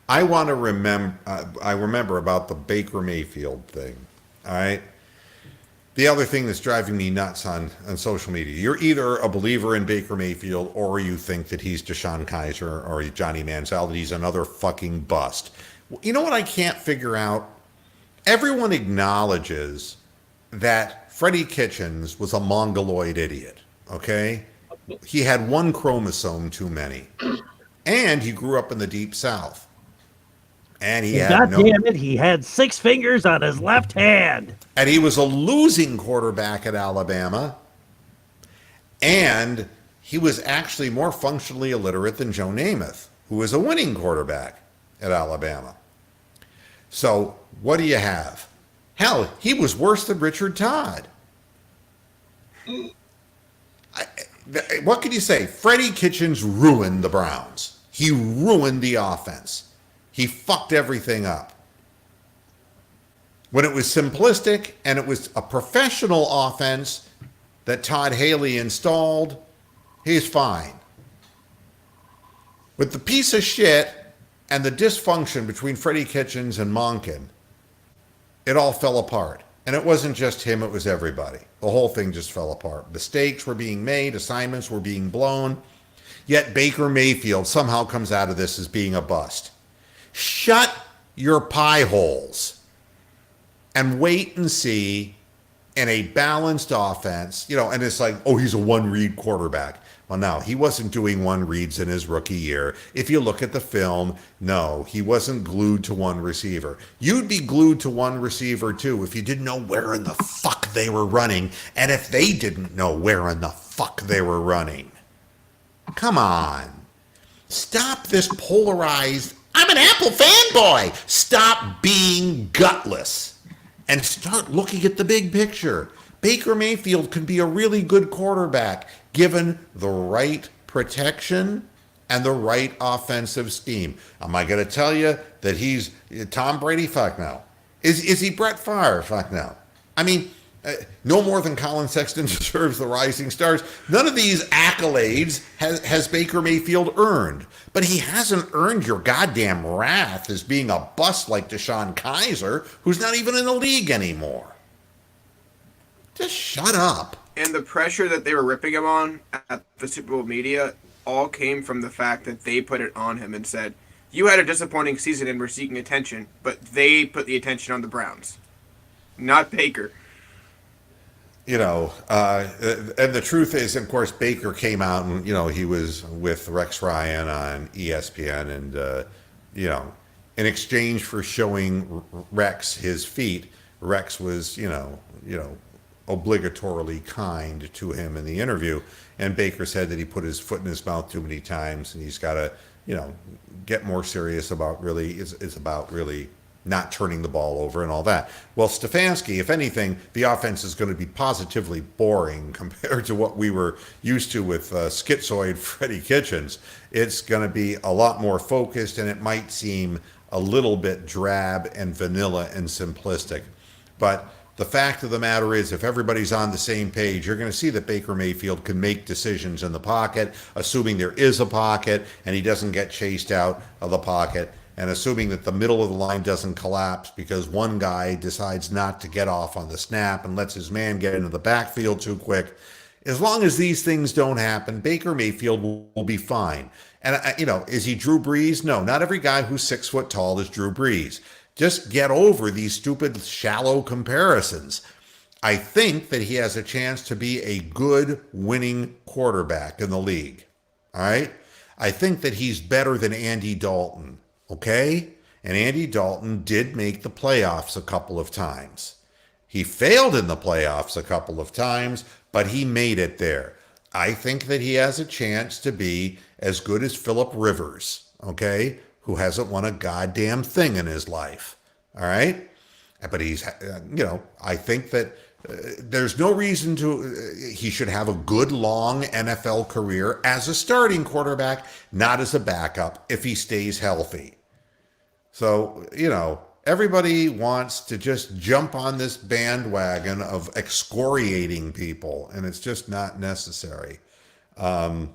Speaker 1: I want to remember. I remember about the Baker Mayfield thing. All right. The other thing that's driving me nuts on social media: you're either a believer in Baker Mayfield, or you think that he's Deshaun Kaiser or Johnny Manziel, that he's another fucking bust. You know what I can't figure out? Everyone acknowledges that Freddie Kitchens was a mongoloid idiot. Okay, he had one chromosome too many, and he grew up in the Deep South. And he had
Speaker 2: God
Speaker 1: no,
Speaker 2: damn it, he had 6 fingers on his left hand.
Speaker 1: and he was a losing quarterback at Alabama. And he was actually more functionally illiterate than Joe Namath, who was a winning quarterback at Alabama. So what do you have? Hell, he was worse than Richard Todd. What can you say? Freddie Kitchens ruined the Browns. He ruined the offense. He fucked everything up. When it was simplistic and it was a professional offense that Todd Haley installed, he's fine. With the piece of shit and the dysfunction between Freddie Kitchens and Monken, it all fell apart. And it wasn't just him, it was everybody. The whole thing just fell apart. Mistakes were being made, assignments were being blown, yet Baker Mayfield somehow comes out of this as being a bust. Shut your pie holes and wait and see in a balanced offense, and it's like, oh, he's a one-read quarterback. Well, no, he wasn't doing one reads in his rookie year. If you look at the film, no, he wasn't glued to one receiver. You'd be glued to one receiver, too, if you didn't know where in the fuck they were running, and if they didn't know where in the fuck they were running. Come on. Stop this polarized, I'm an Apple fanboy. Stop being gutless and start looking at the big picture. Baker Mayfield could be a really good quarterback given the right protection and the right offensive scheme. Am I going to tell you that he's Tom Brady? Fuck no. Is he Brett Favre? Fuck no. I mean, no more than Colin Sexton deserves the Rising Stars. None of these accolades has Baker Mayfield earned. But he hasn't earned your goddamn wrath as being a bust like Deshaun Kaiser, who's not even in the league anymore. Just shut up.
Speaker 4: And the pressure that they were ripping him on at the Super Bowl media all came from the fact that they put it on him and said, you had a disappointing season and were seeking attention, but they put the attention on the Browns, not Baker.
Speaker 1: You know, and the truth is, of course, Baker came out and, you know, he was with Rex Ryan on ESPN, and, you know, in exchange for showing Rex his feet, Rex was, you know, obligatorily kind to him in the interview. And Baker said that he put his foot in his mouth too many times, and he's got to, you know, get more serious about really, it's about really not turning the ball over and all that. Well, Stefanski, if anything, the offense is going to be positively boring compared to what we were used to with schizoid Freddie Kitchens. It's going to be a lot more focused, and it might seem a little bit drab and vanilla and simplistic. But the fact of the matter is, if everybody's on the same page, you're going to see that Baker Mayfield can make decisions in the pocket, assuming there is a pocket and he doesn't get chased out of the pocket, and assuming that the middle of the line doesn't collapse because one guy decides not to get off on the snap and lets his man get into the backfield too quick. As long as these things don't happen, Baker Mayfield will be fine. And, you know, is he Drew Brees? No, not every guy who's 6 foot tall is Drew Brees. Just get over these stupid, shallow comparisons. I think that he has a chance to be a good winning quarterback in the league. All right? I think that he's better than Andy Dalton. Okay? And Andy Dalton did make the playoffs a couple of times. He failed in the playoffs a couple of times, but he made it there. I think that he has a chance to be as good as Phillip Rivers, okay, who hasn't won a goddamn thing in his life. All right? But he's, you know, I think that there's no reason to, he should have a good long NFL career as a starting quarterback, not as a backup if he stays healthy. So, you know, everybody wants to just jump on this bandwagon of excoriating people, and it's just not necessary. And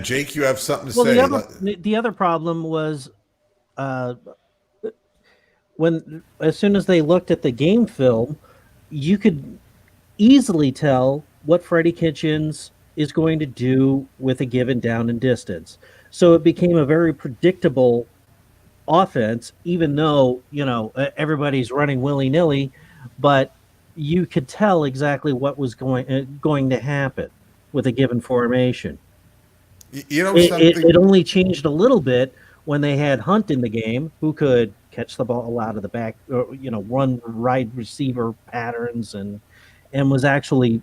Speaker 1: Jake, you have something to say?
Speaker 2: The other problem was as soon as they looked at the game film, you could easily tell what Freddie Kitchens is going to do with a given down and distance. So it became a very predictable offense, even though, you know, everybody's running willy-nilly, but you could tell exactly what was going to happen with a given formation.
Speaker 1: You know,
Speaker 2: it only changed a little bit when they had Hunt in the game, who could catch the ball out of the back, or, you know, run wide receiver patterns, and was actually,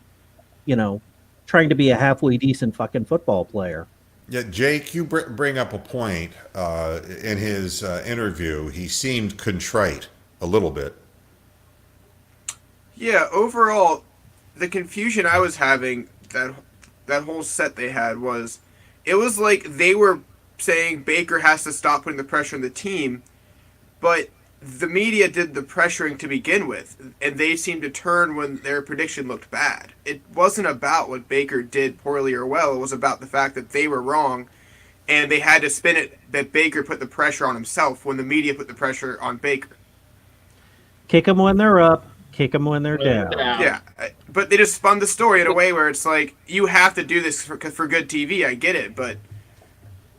Speaker 2: you know, trying to be a halfway decent fucking football player.
Speaker 1: Yeah, Jake, you bring up a point. In his interview, he seemed contrite a little bit.
Speaker 4: Yeah, overall, the confusion I was having, that whole set they had, was, it was like they were saying Baker has to stop putting the pressure on the team, but the media did the pressuring to begin with, and they seemed to turn when their prediction looked bad. It wasn't about what Baker did poorly or well. It was about the fact that they were wrong, and they had to spin it that Baker put the pressure on himself when the media put the pressure on Baker.
Speaker 2: Kick them when they're up, kick them when they're down.
Speaker 4: Yeah, but they just spun the story in a way where it's like, you have to do this for good TV. I get it, but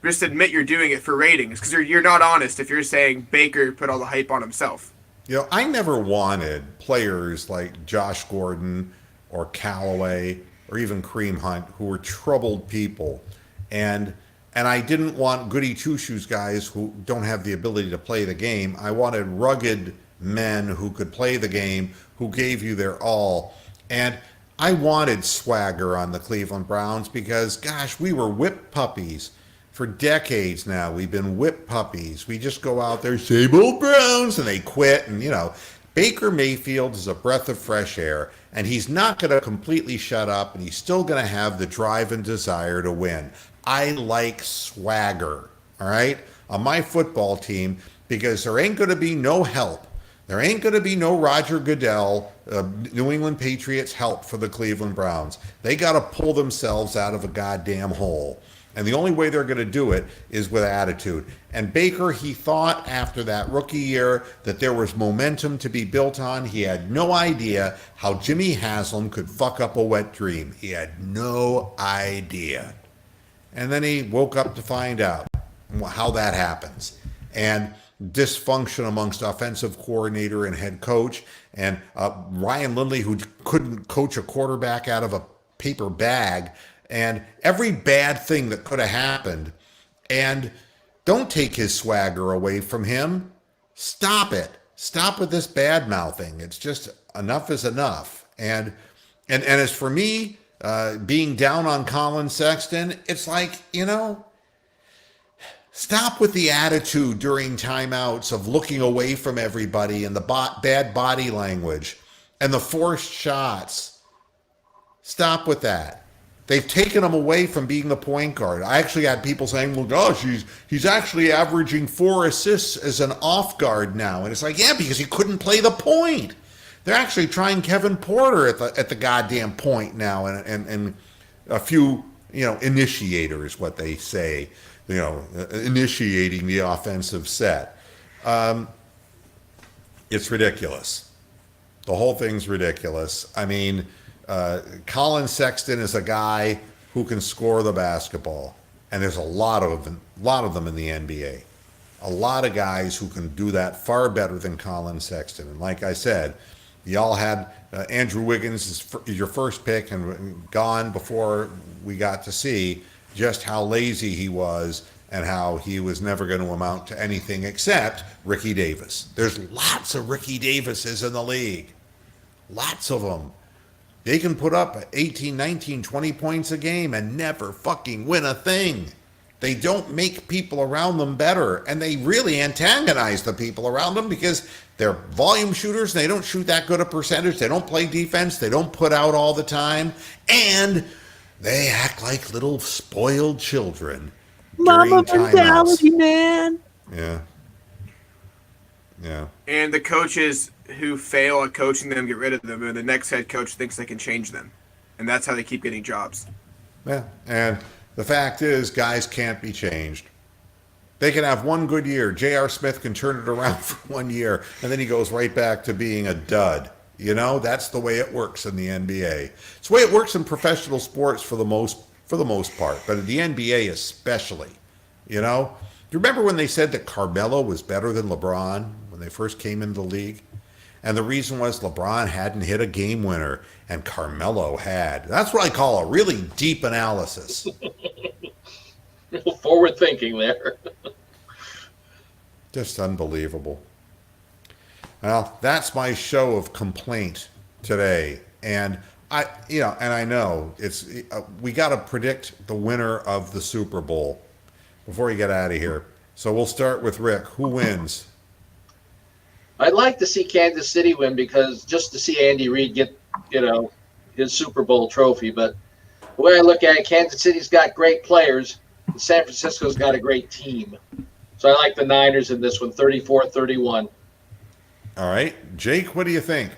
Speaker 4: just admit you're doing it for ratings, because you're not honest if you're saying Baker put all the hype on himself.
Speaker 1: You know, I never wanted players like Josh Gordon or Callaway or even Kareem Hunt, who were troubled people. And I didn't want goody two-shoes guys who don't have the ability to play the game. I wanted rugged men who could play the game, who gave you their all. And I wanted swagger on the Cleveland Browns because, gosh, we were whip puppies. For decades now, we've been whip puppies. We just go out there, same old Browns, and they quit. And, you know, Baker Mayfield is a breath of fresh air, and he's not going to completely shut up, and he's still going to have the drive and desire to win. I like swagger, all right, on my football team, because there ain't going to be no help. There ain't going to be no Roger Goodell, New England Patriots help for the Cleveland Browns. They got to pull themselves out of a goddamn hole. And the only way they're going to do it is with attitude. And Baker, he thought after that rookie year that there was momentum to be built on. He had no idea how Jimmy Haslam could fuck up a wet dream. He had no idea. And then he woke up to find out. how that happens. And dysfunction amongst offensive coordinator and head coach, and Ryan Lindley, who couldn't coach a quarterback out of a paper bag, and every bad thing that could have happened. And don't take his swagger away from him. Stop it. Stop with this bad mouthing. It's just enough is enough. And as for me, being down on Colin Sexton, it's like, stop with the attitude during timeouts of looking away from everybody and the bad body language and the forced shots. Stop with that. They've taken him away from being the point guard. I actually had people saying, well, gosh, he's actually averaging 4 assists as an off guard now. And it's like, yeah, because he couldn't play the point. They're actually trying Kevin Porter at the goddamn point now, and a few, initiators, what they say. Initiating the offensive set. It's ridiculous. The whole thing's ridiculous. I mean, Colin Sexton is a guy who can score the basketball, and there's a lot of them in the NBA. A lot of guys who can do that far better than Colin Sexton. And like I said, y'all had Andrew Wiggins is your first pick and gone before we got to see just how lazy he was and how he was never going to amount to anything except Ricky Davis. There's lots of Ricky Davises in the league. Lots of them. They can put up 18, 19, 20 points a game and never fucking win a thing. They don't make people around them better, and they really antagonize the people around them because they're volume shooters and they don't shoot that good a percentage. They don't play defense. They don't put out all the time, and they act like little spoiled children.
Speaker 2: Mama mentality, man.
Speaker 1: Yeah.
Speaker 4: And the coaches who fail at coaching them get rid of them, and the next head coach thinks they can change them. And that's how they keep getting jobs.
Speaker 1: Yeah. And the fact is, guys can't be changed. They can have one good year. J.R. Smith can turn it around for 1 year, and then he goes right back to being a dud. That's the way it works in the NBA. It's the way it works in professional sports for the most part, but in the NBA especially. Do you remember when they said that Carmelo was better than LeBron when they first came into the league? And the reason was LeBron hadn't hit a game winner, and Carmelo had. That's what I call a really deep analysis.
Speaker 3: Forward thinking there.
Speaker 1: Just unbelievable. Well, that's my show of complaint today. And I know it's we got to predict the winner of the Super Bowl before we get out of here. So we'll start with Rick. Who wins?
Speaker 3: I'd like to see Kansas City win because just to see Andy Reid get, his Super Bowl trophy. But the way I look at it, Kansas City's got great players. And San Francisco's got a great team. So I like the Niners in this one, 34-31.
Speaker 1: All right. Jake, what do you think?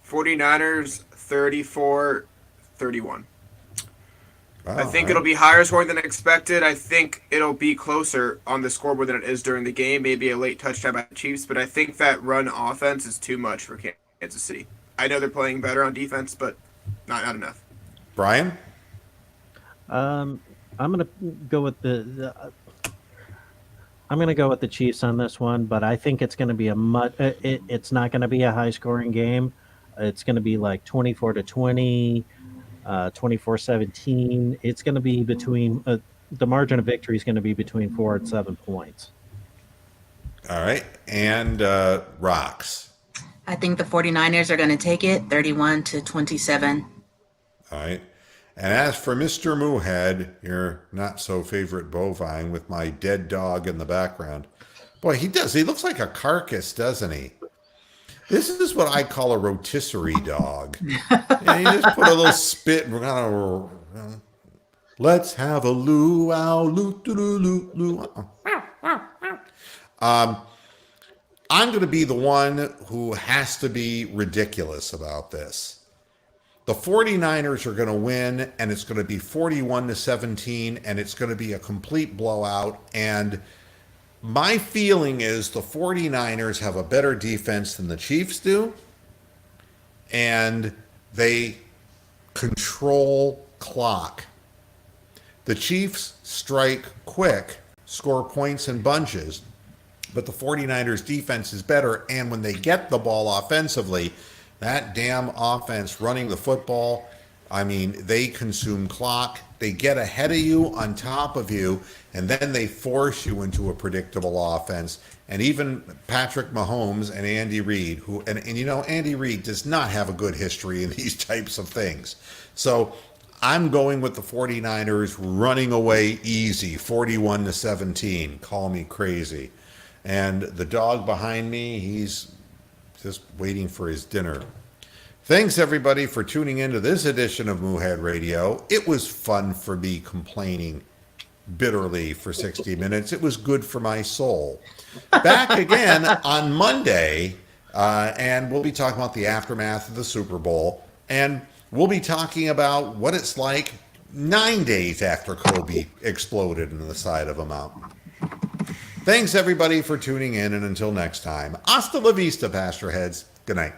Speaker 4: 49ers, 34-31.
Speaker 1: Wow,
Speaker 4: I think it'll be higher scoring than expected. I think it'll be closer on the scoreboard than it is during the game. Maybe a late touchdown by the Chiefs, but I think that run offense is too much for Kansas City. I know they're playing better on defense, but not enough.
Speaker 1: Brian?
Speaker 2: I'm gonna go with I'm gonna go with the Chiefs on this one, but I think it's gonna be it's not gonna be a high scoring game. It's gonna be like 24-20. 24-17. It's going to be between the margin of victory is going to be between 4 and 7 points.
Speaker 1: All right. And Rocks.
Speaker 5: I think the 49ers are going to take it 31-27.
Speaker 1: All right. And as for Mr. Moohead, your not so favorite bovine with my dead dog in the background. Boy, he does. He looks like a carcass, doesn't he? This is what I call a rotisserie dog. And you just put a little spit and we're gonna let's have a luau, loo doo loo loo. I'm going to be the one who has to be ridiculous about this. The 49ers are going to win, and it's going to be 41-17, and it's going to be a complete blowout. And my feeling is the 49ers have a better defense than the Chiefs do, and they control clock. The Chiefs strike quick, score points in bunches, but the 49ers defense is better. And when they get the ball offensively, that damn offense running the football, I mean, they consume clock. They get ahead of you, on top of you, and then they force you into a predictable offense. And even Patrick Mahomes and Andy Reid, and you know, Andy Reid does not have a good history in these types of things. So I'm going with the 49ers running away easy, 41-17. Call me crazy. And the dog behind me, he's just waiting for his dinner. Thanks, everybody, for tuning into this edition of Moohead Radio. It was fun for me complaining bitterly for 60 minutes. It was good for my soul. Back again on Monday, and we'll be talking about the aftermath of the Super Bowl, and we'll be talking about what it's like 9 days after Kobe exploded in the side of a mountain. Thanks, everybody, for tuning in, and until next time, hasta la vista, Pastor Heads. Good night.